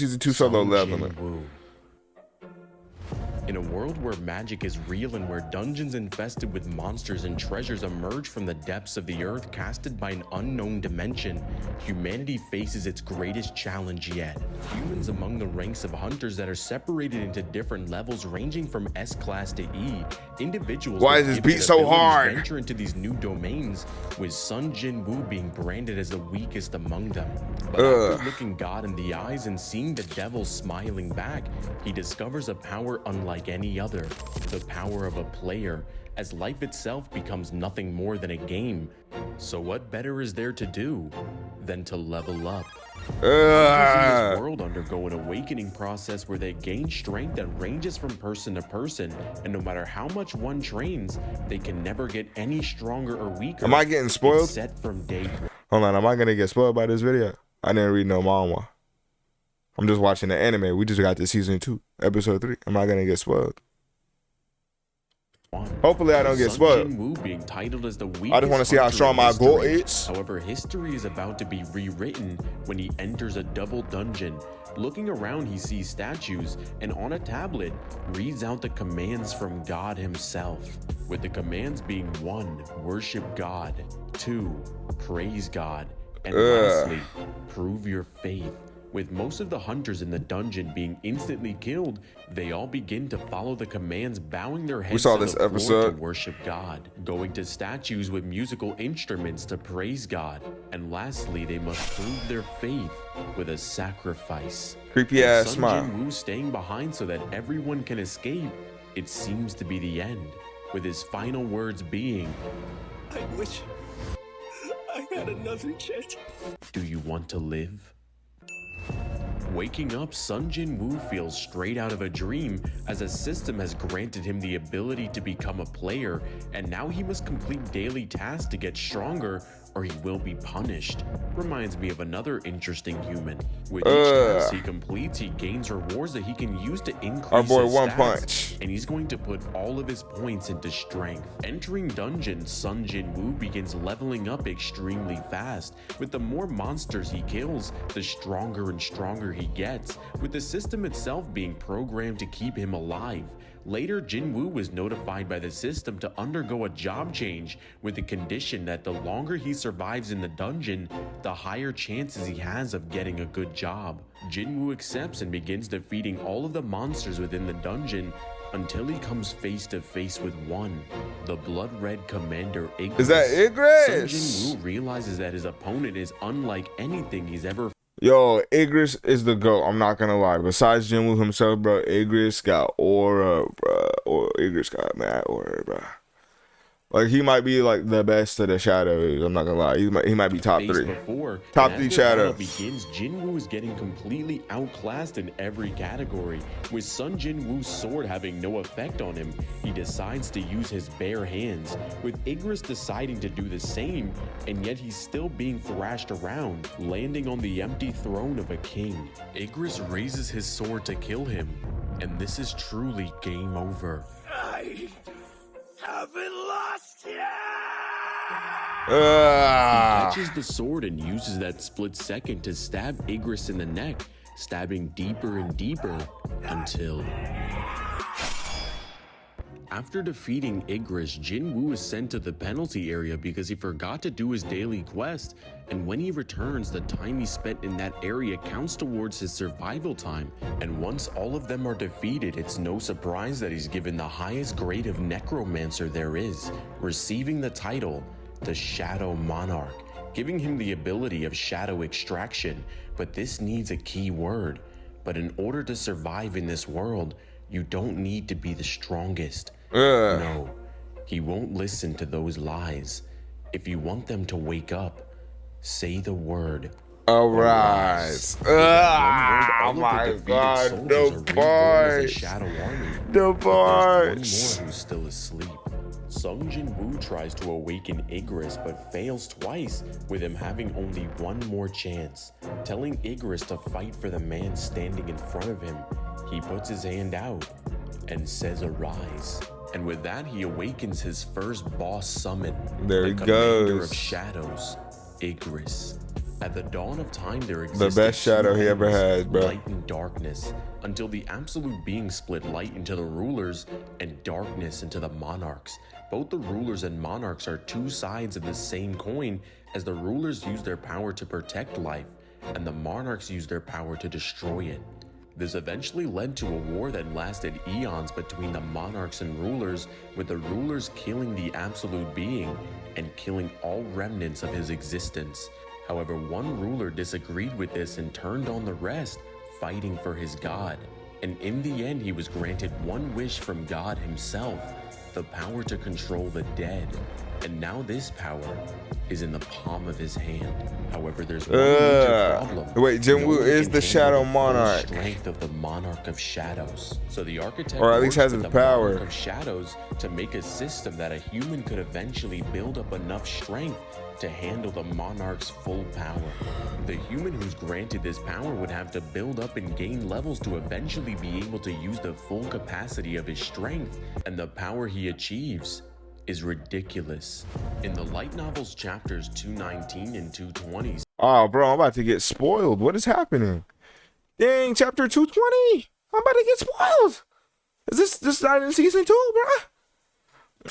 Season 2 solo leveling. Jinwoo. In a world where magic is real and where dungeons infested with monsters and treasures emerge from the depths of the earth casted by an unknown dimension, humanity faces its greatest challenge yet. Humans among the ranks of hunters that are separated into different levels ranging from S-class to E, individuals Why is this beat so hard? venture into these new domains, with Sun Jinwoo being branded as the weakest among them. But after looking God in the eyes and seeing the devil smiling back, he discovers a power unlike any other, the power of a player, as life itself becomes nothing more than a game. So what better is there to do than to level up? Hunters in this world undergo an awakening process where they gain strength that ranges from person to person, and no matter how much one trains, they can never get any stronger or weaker. Am I getting spoiled? It's set from day one. Hold on, am I gonna get spoiled by this video? I didn't read no manga. I'm just watching the anime. We just got to season 2, episode 3. Am I gonna get spoiled? Hopefully I don't get spoiled. Jinwoo being titled as the weakest I just want to see how strong my goal is. However, history is about to be rewritten when he enters a double dungeon. Looking around, he sees statues and on a tablet reads out the commands from God himself, with the commands being 1, worship God, 2, praise God, and lastly, prove your faith. With most of the hunters in the dungeon being instantly killed, they all begin to follow the commands, bowing their heads to the floor to worship God, going to statues with musical instruments to praise God, and lastly, they must prove their faith with a sacrifice. Creepy ass smile. Sun Jinwoo staying behind so that everyone can escape. It seems to be the end, with his final words being, I wish I had another chance. Do you want to live? Waking up, Sun Jinwoo feels straight out of a dream, as a system has granted him the ability to become a player, and now he must complete daily tasks to get stronger or he will be punished. Reminds me of another interesting human. With each task he completes, he gains rewards that he can use to increase our boy his One stats, Punch. and he's going to put all of his points into strength. Entering dungeons, Sun Jinwoo begins leveling up extremely fast. With the more monsters he kills, the stronger and stronger he gets, with the system itself being programmed to keep him alive. Later, Jinwoo was notified by the system to undergo a job change, with the condition that the longer he survives in the dungeon, the higher chances he has of getting a good job. Jinwoo accepts and begins defeating all of the monsters within the dungeon until he comes face to face with one, the blood red commander Igris. Is that Igris? Sun Jinwoo realizes that his opponent is unlike anything he's ever. Yo, Igris is the GOAT. I'm not gonna lie. Besides Jinwoo himself, bro, Igris got aura, bro. Or Igris got mad aura, bro. Like, he might be like the best of the shadows. I'm not gonna lie. He might be top 3. Top 3 shadow. Begins, Jinwoo is getting completely outclassed in every category. With Sun Jinwoo's sword having no effect on him, he decides to use his bare hands, with Igris deciding to do the same, and yet he's still being thrashed around, landing on the empty throne of a king. Igris raises his sword to kill him, and this is truly game over. I haven't lost yet! He catches the sword and uses that split second to stab Igris in the neck, stabbing deeper and deeper until... After defeating Igris, Jinwoo is sent to the penalty area because he forgot to do his daily quest, and when he returns, the time he spent in that area counts towards his survival time. And once all of them are defeated, it's no surprise that he's given the highest grade of necromancer there is, receiving the title, the Shadow Monarch, giving him the ability of shadow extraction. But this needs a key word. But in order to survive in this world, you don't need to be the strongest. No, he won't listen to those lies. If you want them to wake up, say the word. Arise. Oh my God, the boys. The boys. One more who's still asleep. Sun Jinwoo tries to awaken Igris but fails twice, with him having only one more chance. Telling Igris to fight for the man standing in front of him, he puts his hand out and says arise. And with that, he awakens his first boss summon. There he goes. The commander goes. of shadows, Igris. At the dawn of time, there The existed best shadow he ever had, bro. light and darkness, until the absolute being split light into the rulers and darkness into the monarchs. Both the rulers and monarchs are two sides of the same coin, as the rulers use their power to protect life, and the monarchs use their power to destroy it. This eventually led to a war that lasted eons between the monarchs and rulers, with the rulers killing the absolute being and killing all remnants of his existence. However, one ruler disagreed with this and turned on the rest, fighting for his god. And in the end, he was granted one wish from God himself, the power to control the dead. And now this power is in the palm of his hand. However, there's one major problem. Wait, Jinwoo is can the Shadow handle full Monarch. Strength of the Monarch of Shadows. So the architect Or at least works has with his the power. Monarch of Shadows to make a system that a human could eventually build up enough strength to handle the monarch's full power. The human who's granted this power would have to build up and gain levels to eventually be able to use the full capacity of his strength, and the power he achieves is ridiculous. In the light novels chapters 219 and 220, Oh, bro, I'm about to get spoiled. What is happening? Dang, chapter 220. I'm about to get spoiled. Is this not in season 2, bro?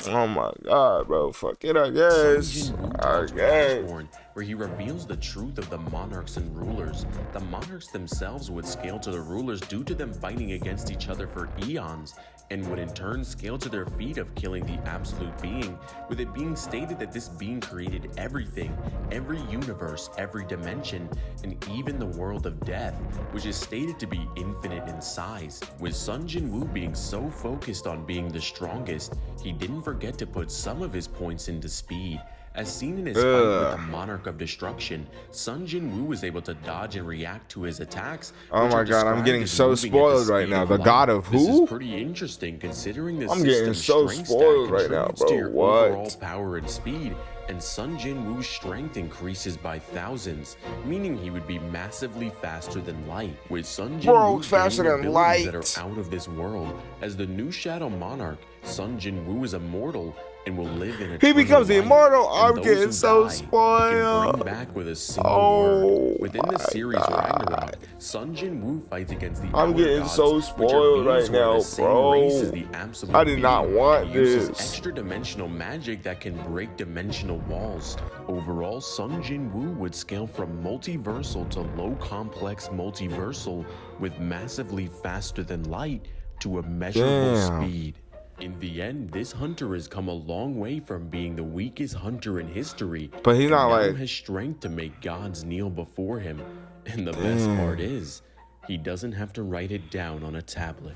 Oh my god, bro. Fuck it, I guess. I guess. where he reveals the truth of the monarchs and rulers. The monarchs themselves would scale to the rulers due to them fighting against each other for eons, and would in turn scale to their feat of killing the absolute being, with it being stated that this being created everything, every universe, every dimension, and even the world of death, which is stated to be infinite in size. With Sun Jinwoo being so focused on being the strongest, he didn't forget to put some of his points into speed. As seen in his fight with the Monarch of Destruction, Sun Jinwoo was able to dodge and react to his attacks. Oh my god, I'm getting so spoiled right now. The god of This who? is pretty interesting considering the I'm getting so spoiled right now, bro. to your What? overall power and speed, and Sun Jinwoo's strength increases by thousands, meaning he would be massively faster than light. With Sun Bro, Jinwoo faster gaining than abilities light. that are out of this world, as the new Shadow Monarch, Sun Jinwoo is immortal and will live in He becomes light, immortal. and I'm those getting who so die, he can spoiled. bring back with a single Oh word. Within the my series God. Ragnarok, Sun Jinwoo fights against the I'm Hour getting gods, so which are spoiled beings right who are now, the same bro. race as the absolute I did not being, want and uses this. extra dimensional magic that can break dimensional walls. Overall, Sun Jinwoo would scale from multiversal to low complex multiversal, with massively faster than light to immeasurable Damn. speed. In the end, this hunter has come a long way from being the weakest hunter in history, But he's and not now like- has strength to make gods kneel before him. And the best part is, he doesn't have to write it down on a tablet.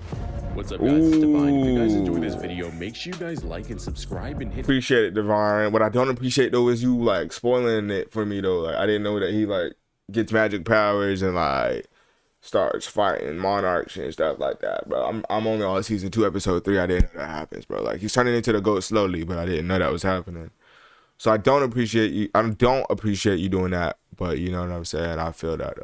What's up, guys? It's Divine. If you guys enjoyed this video, make sure you guys like and subscribe and hit. Appreciate it, Divine. What I don't appreciate though is you like spoiling it for me though. Like I didn't know that he like gets magic powers and like starts fighting monarchs and stuff like that, bro. I'm only on season 2, episode 3. I didn't know that happens, bro. Like he's turning into the goat slowly, but I didn't know that was happening. So I don't appreciate you. I don't appreciate you doing that, but you know what I'm saying. I feel that